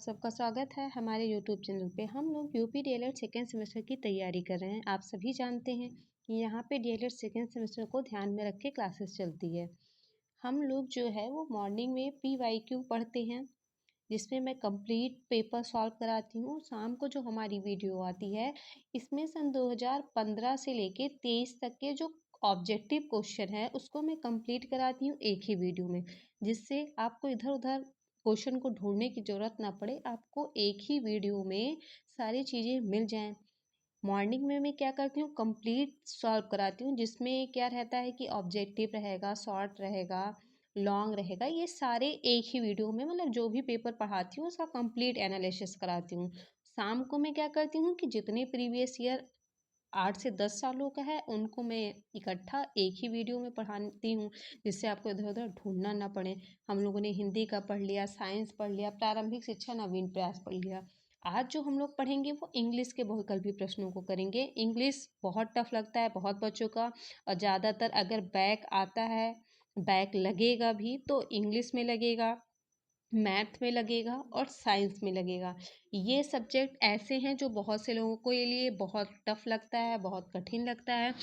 सबका स्वागत है हमारे YouTube चैनल पे। हम लोग यूपी डीएलएड सेकेंड सेमेस्टर की तैयारी कर रहे हैं। आप सभी जानते हैं कि यहाँ पे डीएलएड सेकेंड सेमेस्टर को ध्यान में रख के क्लासेस चलती है। हम लोग जो है वो मॉर्निंग में PYQ पढ़ते हैं, जिसमें मैं कंप्लीट पेपर सॉल्व कराती हूँ। शाम को जो हमारी वीडियो आती है, इसमें सन 2015 से लेके 23 तक के जो ऑब्जेक्टिव क्वेश्चन है उसको मैं कंप्लीट कराती हूँ एक ही वीडियो में, जिससे आपको इधर उधर क्वेश्चन को ढूंढने की ज़रूरत ना पड़े। आपको एक ही वीडियो में सारी चीज़ें मिल जाएं। मॉर्निंग में मैं क्या करती हूँ, कंप्लीट सॉल्व कराती हूँ, जिसमें क्या रहता है कि ऑब्जेक्टिव रहेगा, शॉर्ट रहेगा, लॉन्ग रहेगा। ये सारे एक ही वीडियो में, मतलब जो भी पेपर पढ़ाती हूँ उसका कंप्लीट एनालिसिस कराती हूँ। शाम को मैं क्या करती हूँ कि जितने प्रीवियस ईयर 8 से 10 सालों का है उनको मैं इकट्ठा एक ही वीडियो में पढ़ाती हूँ, जिससे आपको इधर उधर ढूंढना ना पड़े। हम लोगों ने हिंदी का पढ़ लिया, साइंस पढ़ लिया, प्रारंभिक शिक्षा नवीन प्रयास पढ़ लिया। आज जो हम लोग पढ़ेंगे वो इंग्लिश के बहुविकल्पी प्रश्नों को करेंगे। इंग्लिश बहुत टफ लगता है बहुत बच्चों का, और ज़्यादातर अगर बैक आता है, बैक लगेगा भी तो इंग्लिश में लगेगा, मैथ में लगेगा और साइंस में लगेगा। ये सब्जेक्ट ऐसे हैं जो बहुत से लोगों को ये लिए बहुत टफ लगता है, बहुत कठिन लगता है।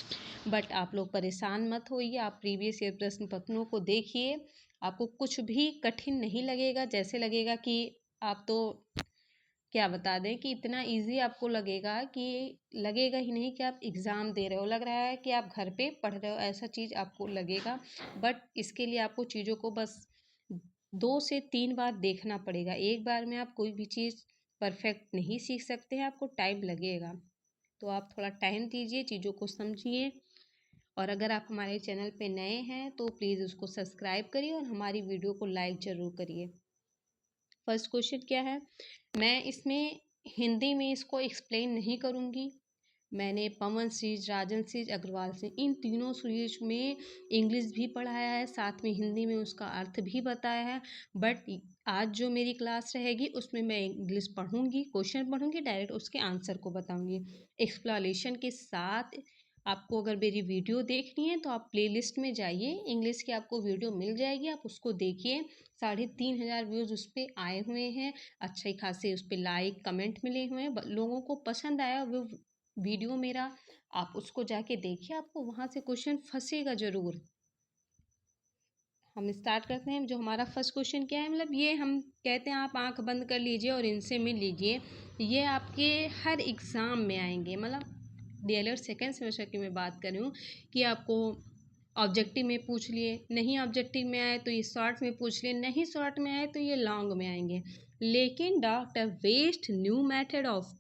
बट आप लोग परेशान मत होइए, आप प्रीवियस ईयर प्रश्न पत्रों को देखिए, आपको कुछ भी कठिन नहीं लगेगा। जैसे लगेगा कि आप तो क्या बता दें कि इतना इजी आपको लगेगा कि लगेगा ही नहीं कि आप एग्ज़ाम दे रहे हो, लग रहा है कि आप घर पे पढ़ रहे हो, ऐसा चीज़ आपको लगेगा। बट इसके लिए आपको चीज़ों को बस 2 से 3 बार देखना पड़ेगा। एक बार में आप कोई भी चीज़ परफेक्ट नहीं सीख सकते हैं, आपको टाइम लगेगा। तो आप थोड़ा टाइम दीजिए, चीज़ों को समझिए। और अगर आप हमारे चैनल पे नए हैं तो प्लीज़ उसको सब्सक्राइब करिए और हमारी वीडियो को लाइक ज़रूर करिए। फर्स्ट क्वेश्चन क्या है, मैं इसमें हिंदी में इसको एक्सप्लेन नहीं करूँगी। मैंने पवन सीरीज, राजन सीरीज, अग्रवाल से इन तीनों सीरीज में इंग्लिश भी पढ़ाया है, साथ में हिंदी में उसका अर्थ भी बताया है। बट आज जो मेरी क्लास रहेगी उसमें मैं इंग्लिश पढ़ूंगी, क्वेश्चन पढ़ूंगी, डायरेक्ट उसके आंसर को बताऊंगी एक्सप्लेनेशन के साथ। आपको अगर मेरी वीडियो देखनी है तो आप प्लेलिस्ट में जाइए, इंग्लिश की आपको वीडियो मिल जाएगी, आप उसको देखिए। 3,500 व्यूज़ उस पर आए हुए हैं, अच्छे खासे उस पर लाइक कमेंट मिले हुए हैं, लोगों को पसंद आया वो वीडियो मेरा। आप उसको जाके देखिए, आपको वहाँ से क्वेश्चन फंसेगा ज़रूर। हम स्टार्ट करते हैं। जो हमारा फर्स्ट क्वेश्चन क्या है, मतलब ये हम कहते हैं आप आंख बंद कर लीजिए और इनसे मिल लीजिए। ये आपके हर एग्ज़ाम में आएंगे, मतलब डीएलएड सेकेंड सेमेस्टर की मैं बात कर रही हूँ कि आपको ऑब्जेक्टिव में पूछ लिए, नहीं ऑब्जेक्टिव में आए तो ये शॉर्ट में पूछ लिए, नहीं शॉर्ट में आए तो ये लॉन्ग में आएंगे। लेकिन doctor West new method of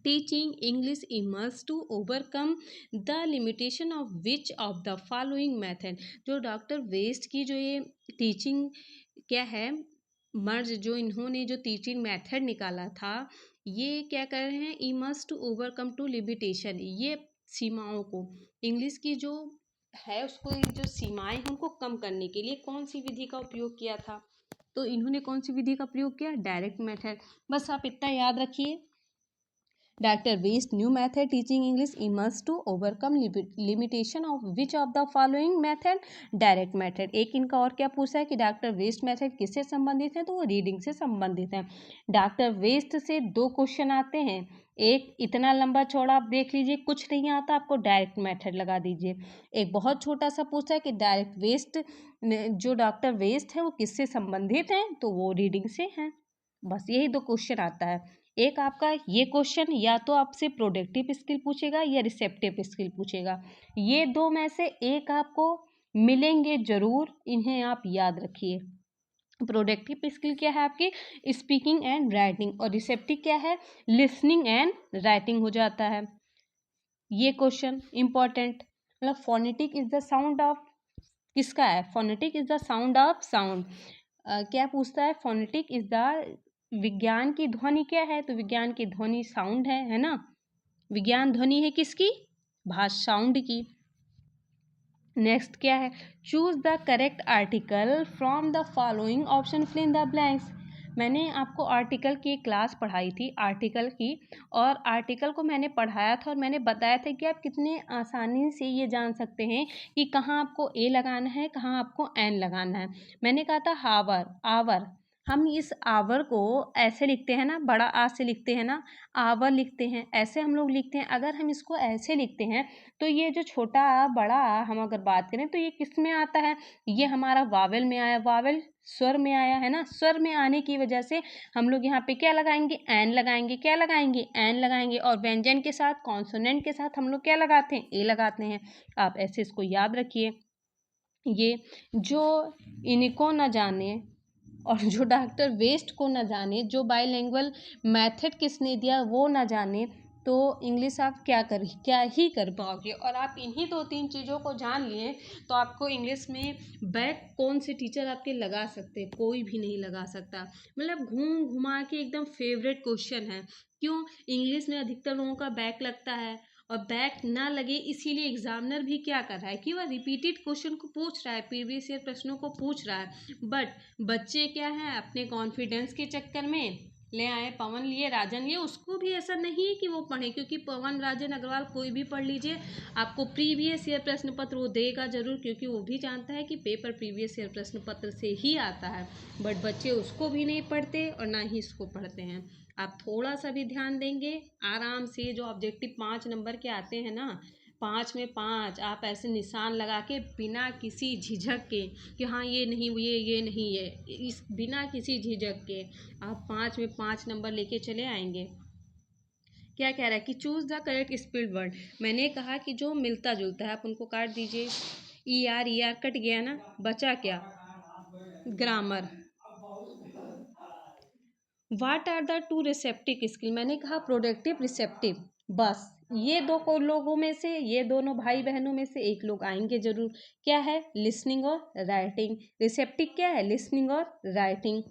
teaching English emerged to overcome the limitation of which of the following method। जो डॉक्टर वेस्ट की जो ये टीचिंग क्या है, मर्ज जो इन्होंने जो टीचिंग मेथड निकाला था, ये क्या कर रहे हैं, emerge to overcome to limitation, ये सीमाओं को, इंग्लिश की जो है उसको जो सीमाएं हैं उनको कम करने के लिए कौन सी विधि का उपयोग किया था। तो इन्होंने कौन सी विधि का प्रयोग किया, डायरेक्ट मेथड। बस आप इतना याद रखिए, Dr. Waste new method teaching English emerged to overcome limitation of which of the following method, direct method। एक इनका और क्या पूछा है कि डॉक्टर वेस्ट मेथड किससे संबंधित है, तो वो रीडिंग से संबंधित है। डॉक्टर वेस्ट से 2 क्वेश्चन आते हैं, एक इतना लंबा चौड़ा आप देख लीजिए, कुछ नहीं आता आपको डायरेक्ट मेथड लगा दीजिए। एक बहुत छोटा सा पूछा है कि डायरेक्ट वेस्ट जो डॉक्टर वेस्ट है वो किससे संबंधित है, तो वो रीडिंग से है। बस यही 2 क्वेश्चन आता है। एक आपका ये क्वेश्चन या तो आपसे प्रोडक्टिव स्किल पूछेगा या रिसेप्टिव स्किल पूछेगा, ये 2 में से एक आपको मिलेंगे जरूर, इन्हें आप याद रखिए। प्रोडक्टिव स्किल क्या है आपकी, स्पीकिंग एंड राइटिंग, और रिसेप्टिव क्या है, लिसनिंग एंड राइटिंग हो जाता है। ये क्वेश्चन इंपॉर्टेंट, मतलब phonetic is the sound of, किसका है, phonetic is the sound of sound. क्या पूछता है, फोनेटिक इज द, विज्ञान की ध्वनि क्या है, तो विज्ञान की ध्वनि साउंड है ना। विज्ञान ध्वनि है किसकी, भाषा, साउंड की। नेक्स्ट क्या है, choose the correct article from the following option, fill in the blanks. मैंने आपको आर्टिकल की क्लास पढ़ाई थी, आर्टिकल की, और आर्टिकल को मैंने पढ़ाया था और मैंने बताया था कि आप कितने आसानी से ये जान सकते हैं कि कहाँ आपको ए लगाना है, कहाँ आपको एन लगाना है। मैंने कहा था हावर, आवर, हम इस आवर को ऐसे लिखते हैं ना, बड़ा आ से लिखते हैं ना, आवर लिखते हैं, ऐसे हम लोग लिखते हैं। अगर हम इसको ऐसे लिखते हैं तो ये जो छोटा आ बड़ा आ हम अगर बात करें तो ये किस में आता है, ये हमारा वावेल में आया, वावेल स्वर में आया है ना। स्वर में आने की वजह से हम लोग यहाँ पे क्या लगाएंगे, एन लगाएंगे। क्या लगाएंगे, एन लगाएंगे। और व्यंजन के साथ, कॉन्सोनेंट के साथ हम लोग क्या लगाते हैं, ए लगाते हैं। आप ऐसे इसको याद रखिए। ये जो इनको न जाने और जो डॉक्टर वेस्ट को न जाने, जो बाइलिंगुअल मेथड किसने दिया वो न जाने, तो इंग्लिश आप क्या ही कर पाओगे। और आप इन्हीं 2-3 चीज़ों को जान लिए तो आपको इंग्लिश में बैक कौन से टीचर आपके लगा सकते, कोई भी नहीं लगा सकता। मतलब घूम घुमा के एकदम फेवरेट क्वेश्चन है। क्यों, इंग्लिश में अधिकतर लोगों का बैक लगता है, और बैक ना लगे इसीलिए एग्जामिनर भी क्या कर रहा है कि वह रिपीटेड क्वेश्चन को पूछ रहा है, प्रीवियस ईयर प्रश्नों को पूछ रहा है। बट बच्चे क्या है, अपने कॉन्फिडेंस के चक्कर में ले आए, पवन लिए, राजन लिए, उसको भी ऐसा नहीं है कि वो पढ़े, क्योंकि पवन, राजन, अग्रवाल कोई भी पढ़ लीजिए, आपको प्रीवियस ईयर प्रश्न पत्र वो देगा जरूर, क्योंकि वो भी जानता है कि पेपर प्रीवियस ईयर प्रश्न पत्र से ही आता है। बट बच्चे उसको भी नहीं पढ़ते और ना ही इसको पढ़ते हैं। आप थोड़ा सा भी ध्यान देंगे, आराम से जो ऑब्जेक्टिव 5 नंबर के आते हैं ना, 5 में 5 आप ऐसे निशान लगा के बिना किसी झिझक के कि हाँ ये नहीं, ये नहीं, इस बिना किसी झिझक के आप 5 में 5 नंबर लेके चले आएंगे। क्या कह रहा है कि choose the correct spelled word. मैंने कहा कि जो मिलता जुलता है आप उनको काट दीजिए। ई आर कट गया ना, बचा क्या, grammar. What are the two receptive skill, मैंने कहा प्रोडक्टिव, रिसेप्टिव, बस ये दो को लोगों में से, ये दोनों भाई बहनों में से एक लोग आएंगे जरूर। क्या है, लिसनिंग और राइटिंग। रिसेप्टिव क्या है, लिसनिंग और राइटिंग।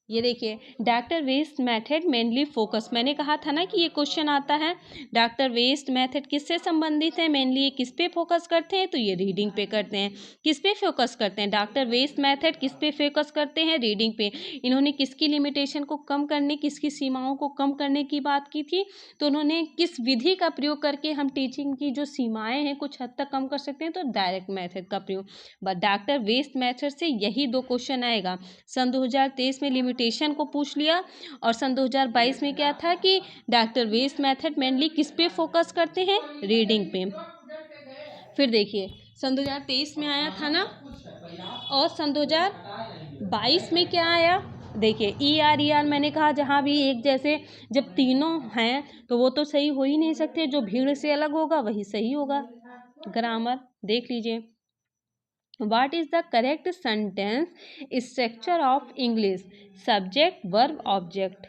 ये देखिए, doctor West method mainly focus, मैंने कहा था ना कि ये क्वेश्चन आता है। डॉक्टर वेस्ट मेथड किससे संबंधित है, मेनली ये किस पे फोकस करते हैं, तो ये रीडिंग पे करते हैं। किस पे फोकस करते हैं, डॉक्टर वेस्ट मेथड किस पे फोकस करते हैं, रीडिंग पे। इन्होंने किसकी लिमिटेशन को कम करने, किसकी सीमाओं को कम करने की बात की थी, तो उन्होंने किस विधि का प्रयोग करके हम टीचिंग की जो सीमाएं हैं कुछ हद तक कम कर सकते हैं, तो डायरेक्ट मेथड का प्रयोग। बट डॉक्टर वेस्ट मेथड से यही 2 क्वेश्चन आएगा। सन 2023 में लिमिटेशन को पूछ लिया, और सन 2022 में क्या था कि डॉक्टर वेस्ट मेथड मेनली किस पे फोकस करते हैं, रीडिंग पे। फिर देखिए, सन 2023 में आया था ना, और सन 2022 में क्या आया, देखिए ई आर मैंने कहा जहाँ भी एक जैसे जब तीनों हैं तो वो तो सही हो ही नहीं सकते, जो भीड़ से अलग होगा वही सही होगा। ग्रामर देख लीजिए, what is the correct sentence structure of English, subject verb object.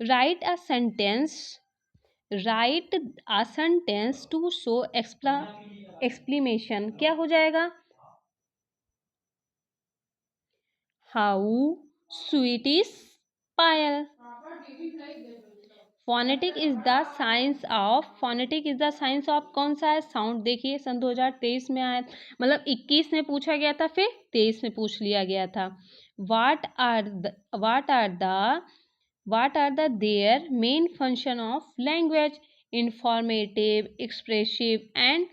Write a sentence, write a sentence to show explanation, क्या हो जाएगा, how sweet is Payal. Phonetic is the science of, phonetic is the science of कौन सा है, sound. देखिए सन 2023 में आया, मतलब 21 में पूछा गया था, फिर 23 में पूछ लिया गया था। What are the what are the their main function of language, informative, expressive and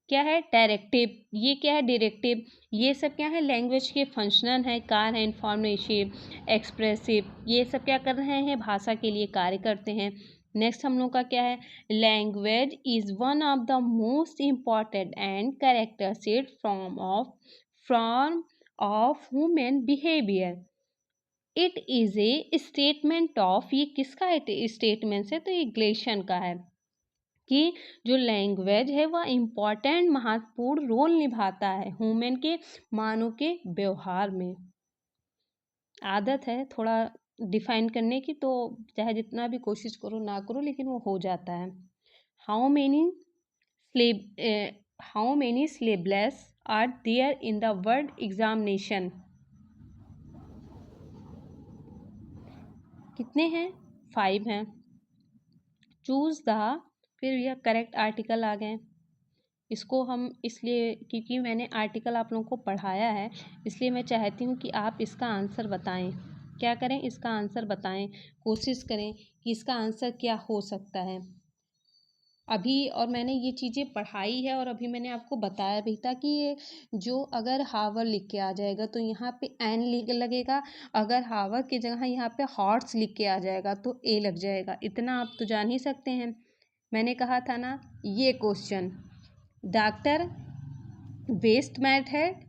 क्या है, डायरेक्टिव। ये क्या है, डायरेक्टिव। ये सब क्या है, लैंग्वेज के फंक्शनल है, कार्य है, इंफॉर्मेटिव, एक्सप्रेसिव, ये सब क्या कर रहे हैं, भाषा के लिए कार्य करते हैं। नेक्स्ट हम लोग का क्या है, language is one of the most important and characteristic from of human behaviour. It is a statement of, ये किसका स्टेटमेंट है, तो ये ग्लेशन का है कि जो लैंग्वेज है वह इम्पॉर्टेंट, महत्वपूर्ण रोल निभाता है ह्यूमन के, मानव के व्यवहार में। आदत है थोड़ा डिफाइन करने की, तो चाहे जितना भी कोशिश करो ना करो लेकिन वो हो जाता है। How many syllables are there in the word examination, कितने हैं, 5 हैं। चूज द, फिर यह करेक्ट आर्टिकल आ गए। इसको हम इसलिए क्योंकि मैंने आर्टिकल आप लोगों को पढ़ाया है, इसलिए मैं चाहती हूँ कि आप इसका आंसर बताएं। क्या करें, इसका आंसर बताएं, कोशिश करें कि इसका आंसर क्या हो सकता है। अभी और मैंने ये चीज़ें पढ़ाई है और अभी मैंने आपको बताया भी था कि ये जो अगर हावर लिख के आ जाएगा तो यहाँ पे एन लिख लगेगा, अगर हावर की जगह यहाँ पे हॉर्स लिख के आ जाएगा तो ए लग जाएगा। इतना आप तो जान ही सकते हैं। मैंने कहा था ना, ये क्वेश्चन डॉक्टर वेस्ट मैथड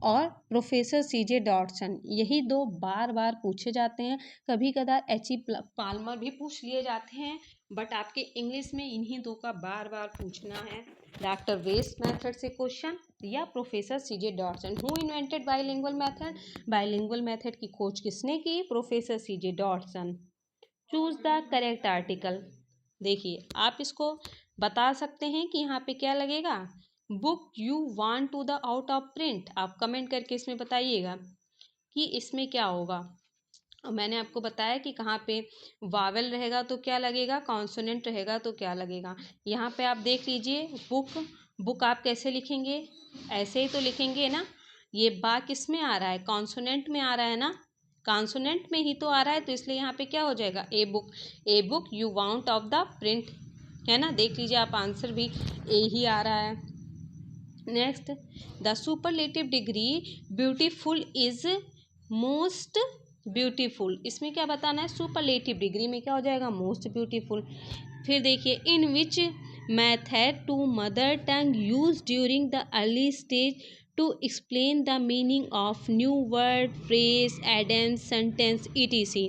और प्रोफेसर सीजे डॉटसन, यही दो बार बार पूछे जाते हैं। कभी कदार एच.ई. पाल्मर भी पूछ लिए जाते हैं, बट आपके इंग्लिश में इन्हीं दो का बार बार पूछना है। डॉक्टर वेस्ट मैथड से क्वेश्चन या professor CJ Dodson. Who invented bilingual method? Bilingual method की खोज किसने की? Professor CJ Dodson. Choose the correct article. देखिए, आप इसको बता सकते हैं कि यहाँ पे क्या लगेगा। Book you want to the out of print, आप कमेंट करके इसमें बताइएगा कि इसमें क्या होगा। और मैंने आपको बताया कि कहाँ पे वावेल रहेगा तो क्या लगेगा, कॉन्सोनेंट रहेगा तो क्या लगेगा। यहाँ पे आप देख लीजिए, बुक, बुक आप कैसे लिखेंगे? ऐसे ही तो लिखेंगे ना। ये बा किस में आ रहा है? कॉन्सोनेंट में आ रहा है ना, कॉन्सोनेंट में ही तो आ रहा है, तो इसलिए यहाँ पे क्या हो जाएगा, a book. A book you want of the print, है ना। देख लीजिए आप, आंसर भी ए ही आ रहा है। Next, the superlative degree beautiful is most beautiful, इसमें क्या बताना है? सुपरलेटिव डिग्री में क्या हो जाएगा? Most beautiful. फिर देखिए, in which method to mother tongue use during the early stage to explain the meaning of new word, phrase, idioms, sentence, etc.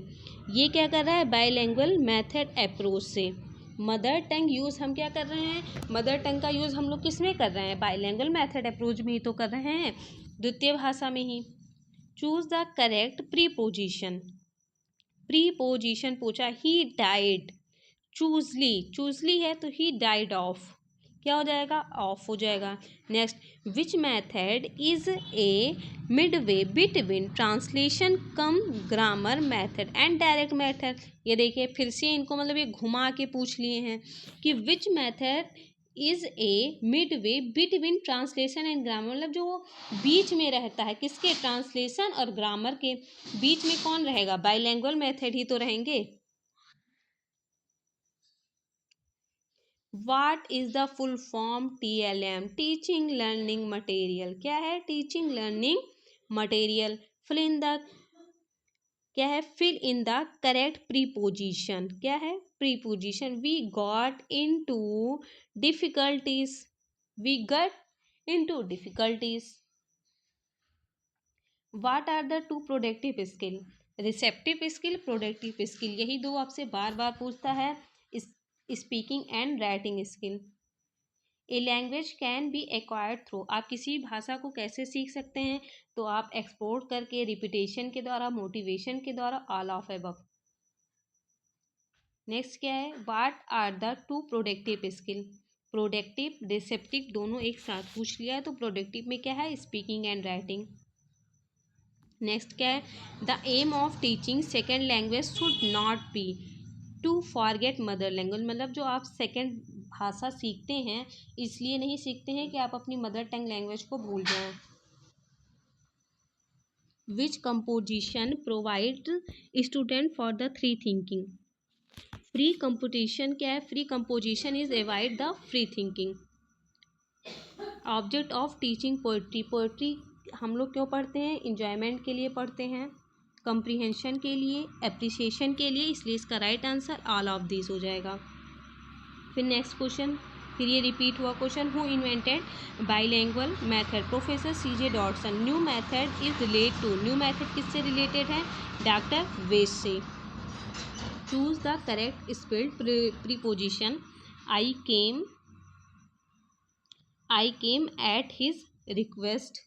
ये क्या कर रहा है? बाइलिंगुअल मेथड अप्रोच से मदर टंग यूज़ हम क्या कर रहे हैं? मदर टंग का यूज़ हम लोग किस में कर रहे हैं? बाइलिंगुअल मेथड अप्रोच में ही तो कर रहे हैं, द्वितीय भाषा में ही। Choose the correct preposition. Preposition पूछा, ही डाइड, चूजली, चूजली है तो ही डाइड ऑफ, क्या हो जाएगा? ऑफ हो जाएगा। Next, which method is a Midway between translation come grammar method and direct method. ये देखिए, फिर से इनको मतलब ये घुमा के पूछ लिए हैं कि which method is a Midway between translation and grammar, मतलब जो बीच में रहता है, किसके? ट्रांसलेशन और ग्रामर के बीच में कौन रहेगा? बाइलिंगुअल मेथड ही तो रहेंगे। What is the full form? TLM, teaching learning material. क्या है? Teaching learning material. Fill in the, क्या है? Fill in the correct preposition. क्या है? Preposition. We got in two difficulties, we got in two difficulties. What are the two productive skill? Receptive skill, productive skill, यही दो आपसे बार बार पूछता है। Speaking and writing skill. A language can be acquired through, आप किसी भाषा को कैसे सीख सकते हैं? तो आप एक्सपोर्ट करके, रिपीटेशन के द्वारा, मोटिवेशन के द्वारा, ऑल ऑफ अबव। नेक्स्ट क्या है? What are the two productive skill? Productive, receptive दोनों एक साथ पूछ लिया है, तो प्रोडक्टिव में क्या है? Speaking and writing. नेक्स्ट क्या है? The aim of teaching second language should not be to forget mother language, मतलब जो आप सेकेंड भाषा सीखते हैं इसलिए नहीं सीखते हैं कि आप अपनी मदर टंग लैंग्वेज को भूल जाएं। Which composition provide student for the free thinking? Free composition क्या है? Free composition is avoid the free thinking. Object of teaching poetry, poetry हम लोग क्यों पढ़ते हैं? इंजॉयमेंट के लिए पढ़ते हैं, कंप्रीहेंशन के लिए, एप्रिसिएशन के लिए, इसलिए इसका right answer all of this हो जाएगा। फिर नेक्स्ट क्वेश्चन, फिर ये रिपीट हुआ question, who invented bilingual method? Professor CJ Dodson. New method is relate to, new method किससे रिलेटेड है? डॉक्टर वेस्ट से। Choose the correct spelled preposition. I came at his request.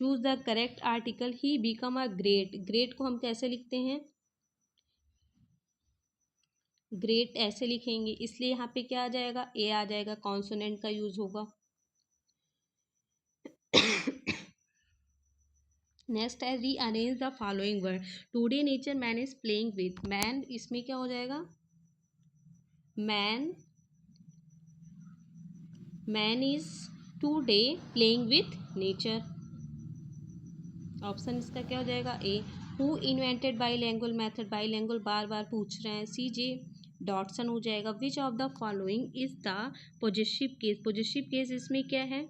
Choose the correct article. He become a great, great को हम कैसे लिखते हैं? Great ऐसे लिखेंगे, इसलिए यहाँ पे क्या आ जाएगा? ए आ जाएगा, कॉन्सोनेंट का यूज होगा। नेक्स्ट है, rearrange the following word. Today nature man is playing with, man इसमें क्या हो जाएगा? Man, man is today playing with nature. Option इसका क्या हो जाएगा? A. Who invented bilingual method? Bilingual बार बार पूछ रहे हैं। सीजे डॉटसन हो जाएगा। Which of the following is the possessive case, possessive case इसमें क्या है,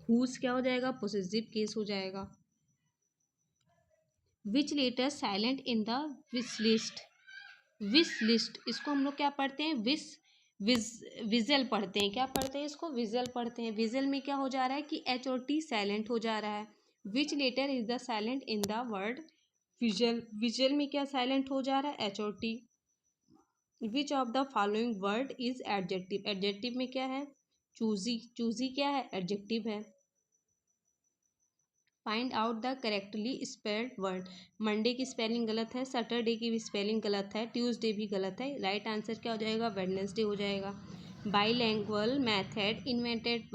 हुज क्या हो जाएगा, पोजेसिव केस हो जाएगा। Which letter silent in the wish list, wish list इसको हम लोग क्या पढ़ते हैं, विजल पढ़ते हैं, क्या पढ़ते हैं इसको, विजल पढ़ते हैं। विजल में क्या हो जा रहा है कि एच और टी साइलेंट हो जा रहा है। Which letter is the silent in the word whistle, whistle में क्या साइलेंट हो जा रहा है, एच और T. Which of the following word is adjective, adjective में क्या है, चूजी, चूजी क्या है, एडजेक्टिव है। Find out the correctly spelled word, Monday की स्पेलिंग गलत है, सैटरडे की भी स्पेलिंग गलत है, ट्यूसडे भी गलत है। राइट आंसर क्या हो जाएगा, वेडनेसडे हो जाएगा। बाईलैंग्वेज मेथड इन्वेंटेड,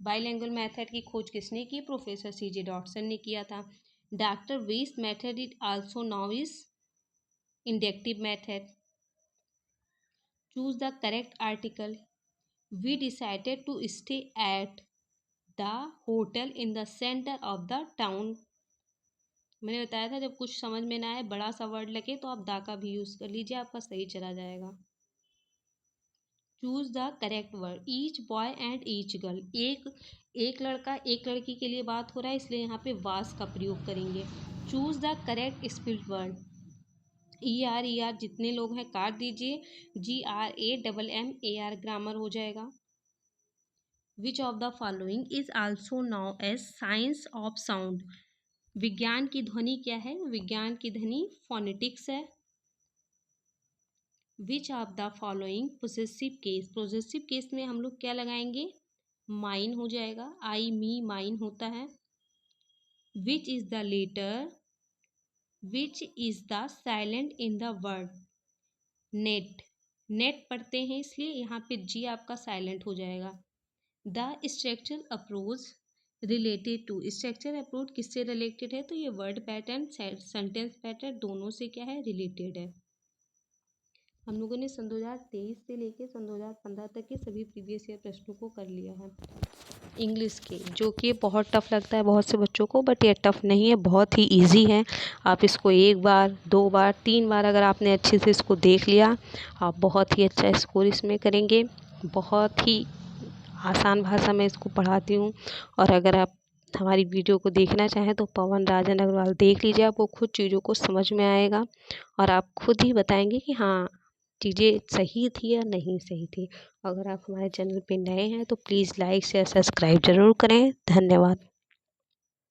बाईलैंग्वेज मेथड की खोज किसने की, प्रोफेसर सीजे डॉटसन ने किया था। Doctor West method is also known is inductive method. Choose the correct article, we decided to stay at the hotel in the centre of the town. मैंने बताया था जब कुछ समझ में ना आए, बड़ा सा वर्ड लगे तो आप दा का भी यूज कर लीजिए, आपका सही चला जाएगा। Choose the correct word, each boy and each girl, एक लड़का एक लड़की के लिए बात हो रहा है, इसलिए यहाँ पे वास का प्रयोग करेंगे। Choose the correct spelled word, E R जितने लोग हैं काट दीजिए, GRAMMAR ग्रामर हो जाएगा। Which of the following is also known as science of sound, विज्ञान की ध्वनि क्या है, विज्ञान की ध्वनि फोनेटिक्स है। विच of the following possessive case, possessive case में हम लोग क्या लगाएंगे, माइन हो जाएगा, आई मी माइन होता है। Which is the letter, which is the silent in the word net, net पढ़ते हैं इसलिए यहाँ पे जी आपका साइलेंट हो जाएगा। The structural approach related to, structure approach किससे रिलेटेड है, तो ये वर्ड पैटर्न सेंटेंस पैटर्न दोनों से क्या है, रिलेटेड है। हम लोगों ने सन 2023 से लेकर सन 2015 तक के सभी प्रीवियस ईयर प्रश्नों को कर लिया है इंग्लिश के, जो कि बहुत टफ लगता है बहुत से बच्चों को, बट ये टफ नहीं है, बहुत ही इजी है। आप इसको एक बार, दो बार, तीन बार अगर आपने अच्छे से इसको देख लिया, आप बहुत ही अच्छा स्कोर इसमें करेंगे। बहुत ही आसान भाषा में इसको पढ़ाती हूँ, और अगर आप हमारी वीडियो को देखना चाहें तो पवन राजन अग्रवाल देख लीजिए, आपको खुद चीज़ों को समझ में आएगा और आप खुद ही बताएंगे कि हाँ चीज़ें सही थी या नहीं सही थी। अगर आप हमारे चैनल पे नए हैं तो प्लीज़ लाइक शेयर सब्सक्राइब ज़रूर करें। धन्यवाद।